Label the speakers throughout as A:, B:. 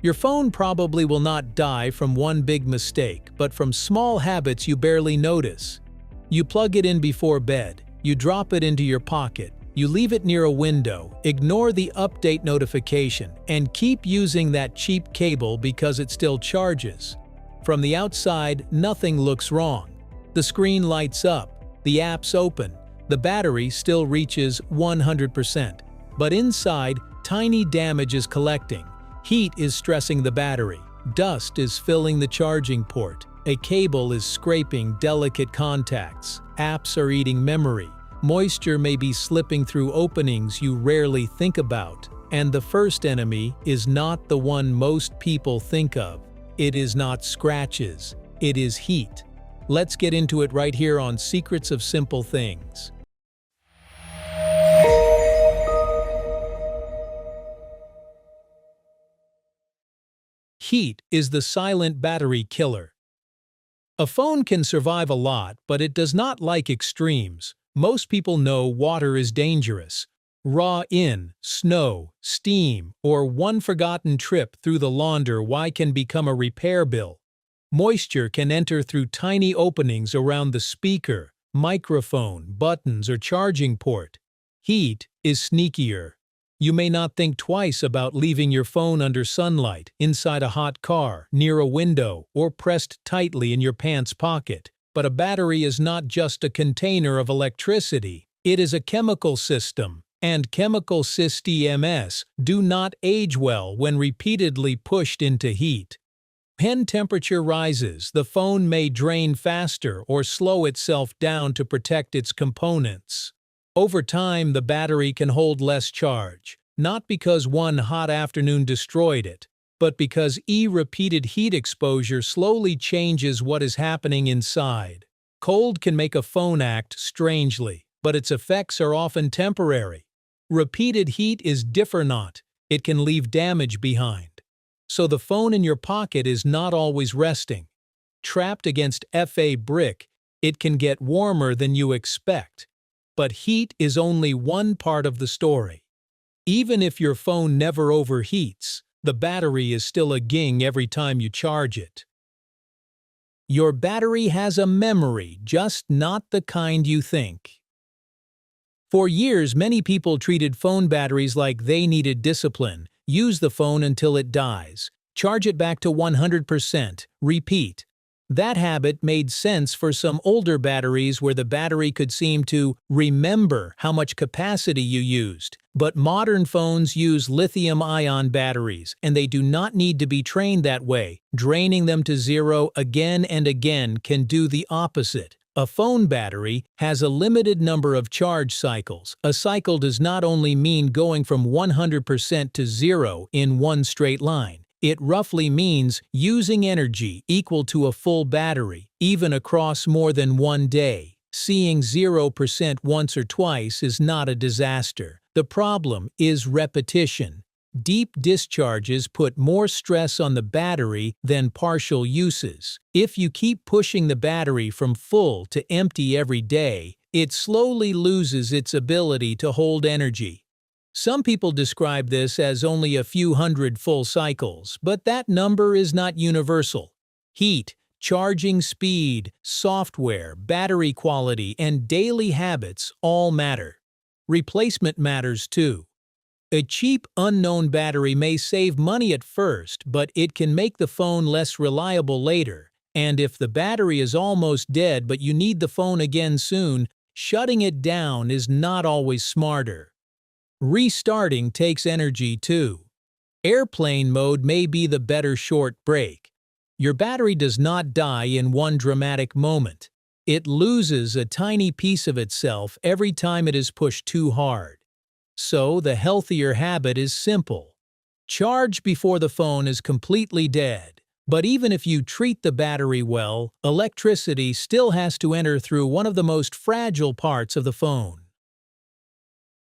A: Your phone probably will not die from one big mistake, but from small habits you barely notice. You plug it in before bed, you drop it into your pocket, you leave it near a window, ignore the update notification, and keep using that cheap cable because it still charges. From the outside, nothing looks wrong. The screen lights up, the apps open, the battery still reaches 100%. But inside, tiny damage is collecting. Heat is stressing the battery. Dust is filling the charging port. A cable is scraping delicate contacts. Apps are eating memory. Moisture may be slipping through openings you rarely think about. And the first enemy is not the one most people think of. It is not scratches. It is heat. Let's get into it right here on Secrets of Simple Things. Heat is the silent battery killer. A phone can survive a lot, but it does not like extremes. Most people know water is dangerous. Raw in, snow, steam, or one forgotten trip through the launder can become a repair bill. Moisture can enter through tiny openings around the speaker, microphone, buttons, or charging port. Heat is sneakier. You may not think twice about leaving your phone under sunlight, inside a hot car, near a window, or pressed tightly in your pants pocket. But a battery is not just a container of electricity. It is a chemical system, and chemical systems do not age well when repeatedly pushed into heat. When temperature rises, the phone may drain faster or slow itself down to protect its components. Over time, the battery can hold less charge, not because one hot afternoon destroyed it, but because repeated heat exposure slowly changes what is happening inside. Cold can make a phone act strangely, but its effects are often temporary. Repeated heat is different. It can leave damage behind. So the phone in your pocket is not always resting. Trapped against a brick, it can get warmer than you expect. But heat is only one part of the story. Even if your phone never overheats, the battery is still a ging every time you charge it. Your battery has a memory, just not the kind you think. For years, many people treated phone batteries like they needed discipline. Use the phone until it dies. Charge it back to 100%. Repeat. That habit made sense for some older batteries where the battery could seem to remember how much capacity you used. But modern phones use lithium-ion batteries, and they do not need to be trained that way. Draining them to zero again and again can do the opposite. A phone battery has a limited number of charge cycles. A cycle does not only mean going from 100% to zero in one straight line. It roughly means using energy equal to a full battery, even across more than one day. Seeing 0% once or twice is not a disaster. The problem is repetition. Deep discharges put more stress on the battery than partial uses. If you keep pushing the battery from full to empty every day, it slowly loses its ability to hold energy. Some people describe this as only a few hundred full cycles, but that number is not universal. Heat, charging speed, software, battery quality, and daily habits all matter. Replacement matters too. A cheap, unknown battery may save money at first, but it can make the phone less reliable later. And if the battery is almost dead but you need the phone again soon, shutting it down is not always smarter. Restarting takes energy too. Airplane mode may be the better short break. Your battery does not die in one dramatic moment. It loses a tiny piece of itself every time it is pushed too hard. So the healthier habit is simple. Charge before the phone is completely dead. But even if you treat the battery well, electricity still has to enter through one of the most fragile parts of the phone.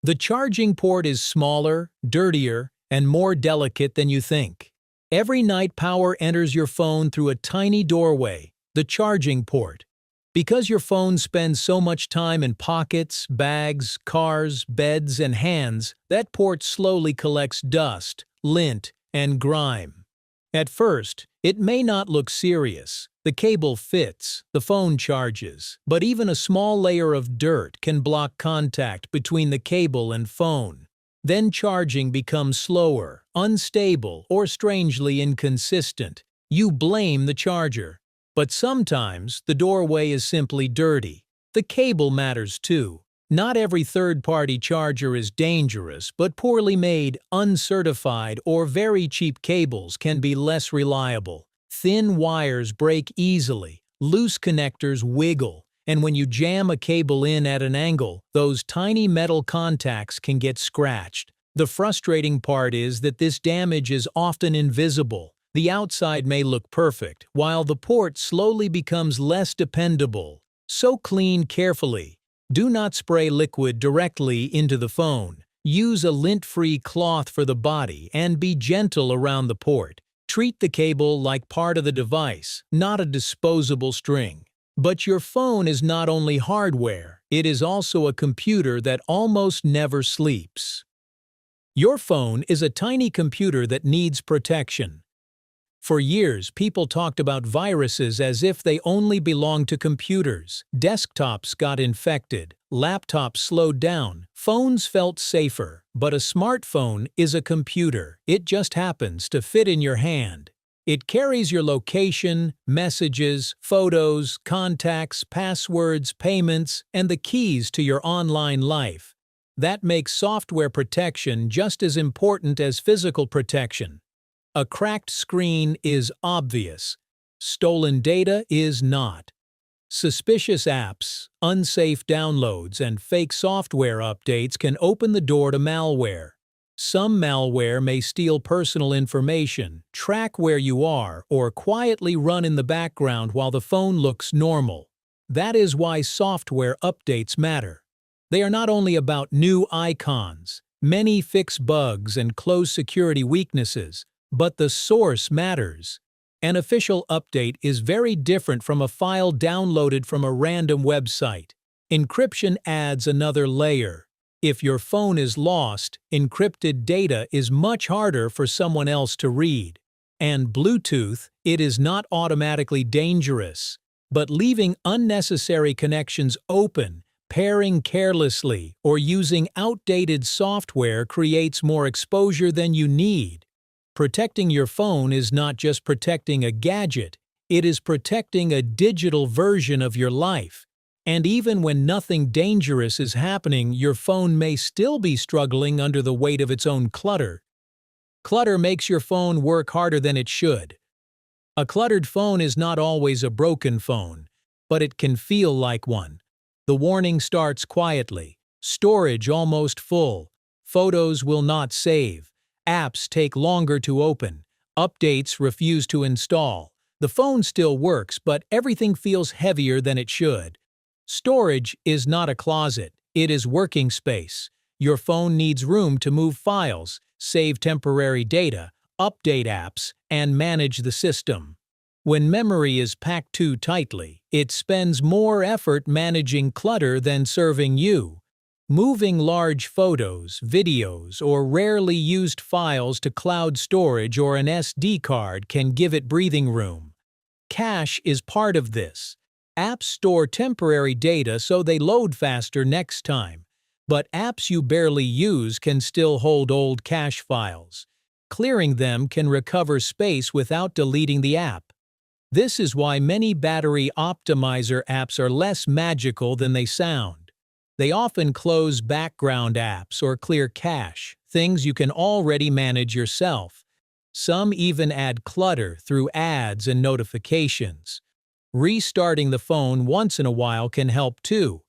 A: The charging port is smaller, dirtier, and more delicate than you think. Every night power enters your phone through a tiny doorway, the charging port. Because your phone spends so much time in pockets, bags, cars, beds, and hands, that port slowly collects dust, lint, and grime. At first, it may not look serious. The cable fits, the phone charges, but even a small layer of dirt can block contact between the cable and phone. Then charging becomes slower, unstable, or strangely inconsistent. You blame the charger. But sometimes the doorway is simply dirty. The cable matters too. Not every third-party charger is dangerous, but poorly made, uncertified, or very cheap cables can be less reliable. Thin wires break easily, loose connectors wiggle, and when you jam a cable in at an angle, those tiny metal contacts can get scratched. The frustrating part is that this damage is often invisible. The outside may look perfect, while the port slowly becomes less dependable. So clean carefully. Do not spray liquid directly into the phone. Use a lint-free cloth for the body and be gentle around the port. Treat the cable like part of the device, not a disposable string. But your phone is not only hardware, it is also a computer that almost never sleeps. Your phone is a tiny computer that needs protection. For years, people talked about viruses as if they only belonged to computers. Desktops got infected, laptops slowed down, phones felt safer. But a smartphone is a computer. It just happens to fit in your hand. It carries your location, messages, photos, contacts, passwords, payments, and the keys to your online life. That makes software protection just as important as physical protection. A cracked screen is obvious. Stolen data is not. Suspicious apps, unsafe downloads, and fake software updates can open the door to malware. Some malware may steal personal information, track where you are, or quietly run in the background while the phone looks normal. That is why software updates matter. They are not only about new icons. Many fix bugs and close security weaknesses. But the source matters. An official update is very different from a file downloaded from a random website. Encryption adds another layer. If your phone is lost, encrypted data is much harder for someone else to read. And Bluetooth, it is not automatically dangerous. But leaving unnecessary connections open, pairing carelessly, or using outdated software creates more exposure than you need. Protecting your phone is not just protecting a gadget, it is protecting a digital version of your life. And even when nothing dangerous is happening, your phone may still be struggling under the weight of its own clutter. Clutter makes your phone work harder than it should. A cluttered phone is not always a broken phone, but it can feel like one. The warning starts quietly. Storage almost full. Photos will not save. Apps take longer to open. Updates refuse to install. The phone still works, but everything feels heavier than it should. Storage is not a closet, it is working space. Your phone needs room to move files, save temporary data, update apps, and manage the system. When memory is packed too tightly, it spends more effort managing clutter than serving you. Moving large photos, videos, or rarely used files to cloud storage or an SD card can give it breathing room. Cache is part of this. Apps store temporary data so they load faster next time. But apps you barely use can still hold old cache files. Clearing them can recover space without deleting the app. This is why many battery optimizer apps are less magical than they sound. They often close background apps or clear cache, things you can already manage yourself. Some even add clutter through ads and notifications. Restarting the phone once in a while can help too.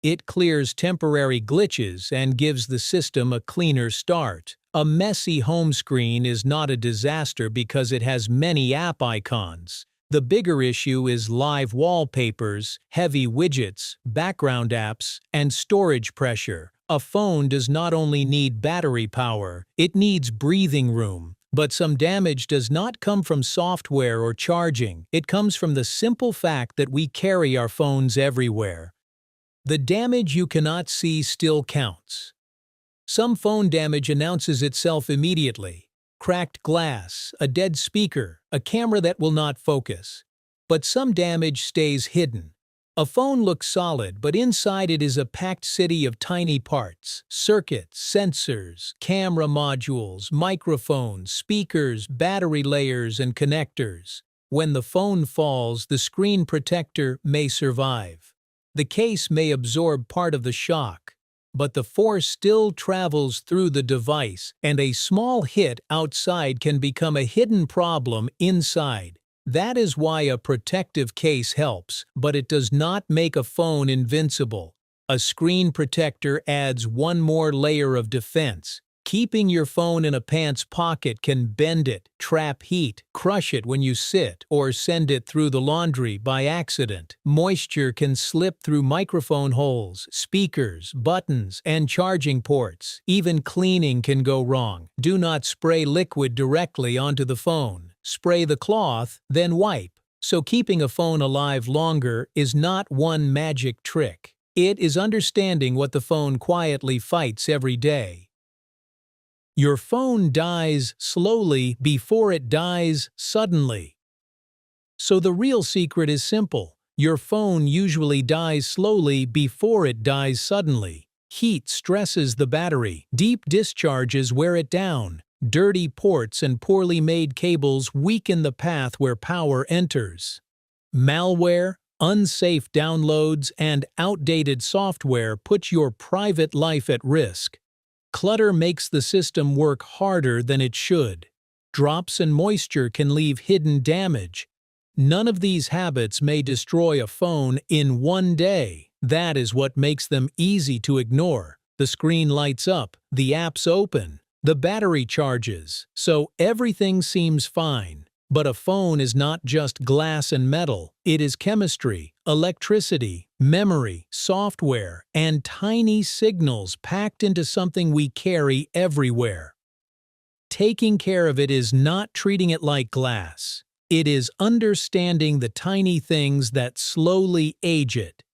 A: It clears temporary glitches and gives the system a cleaner start. A messy home screen is not a disaster because it has many app icons. The bigger issue is live wallpapers, heavy widgets, background apps, and storage pressure. A phone does not only need battery power, it needs breathing room. But some damage does not come from software or charging. It comes from the simple fact that we carry our phones everywhere. The damage you cannot see still counts. Some phone damage announces itself immediately. cracked glass, a dead speaker, a camera that will not focus. But some damage stays hidden. A phone looks solid, but inside it is a packed city of tiny parts: circuits, sensors, camera modules, microphones, speakers, battery layers, and connectors. When the phone falls, the screen protector may survive. The case may absorb part of the shock, but the force still travels through the device, and a small hit outside can become a hidden problem inside. That is why a protective case helps, but it does not make a phone invincible. A screen protector adds one more layer of defense. Keeping your phone in a pants pocket can bend it, trap heat, crush it when you sit, or send it through the laundry by accident. Moisture can slip through microphone holes, speakers, buttons, and charging ports. Even cleaning can go wrong. Do not spray liquid directly onto the phone. Spray the cloth, then wipe. So keeping a phone alive longer is not one magic trick. It is understanding what the phone quietly fights every day. Your phone dies slowly before it dies suddenly. So the real secret is simple. Your phone usually dies slowly before it dies suddenly. Heat stresses the battery. Deep discharges wear it down. Dirty ports and poorly made cables weaken the path where power enters. Malware, unsafe downloads, and outdated software put your private life at risk. Clutter makes the system work harder than it should. Drops and moisture can leave hidden damage. None of these habits may destroy a phone in one day. That is what makes them easy to ignore. The screen lights up, the apps open, the battery charges, so everything seems fine. But a phone is not just glass and metal. It is chemistry, electricity, memory, software, and tiny signals packed into something we carry everywhere. Taking care of it is not treating it like glass. It is understanding the tiny things that slowly age it.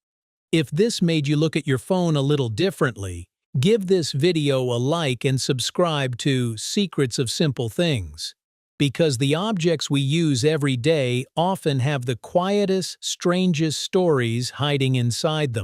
A: If this made you look at your phone a little differently, give this video a like and subscribe to Secrets of Simple Things. Because the objects we use every day often have the quietest, strangest stories hiding inside them.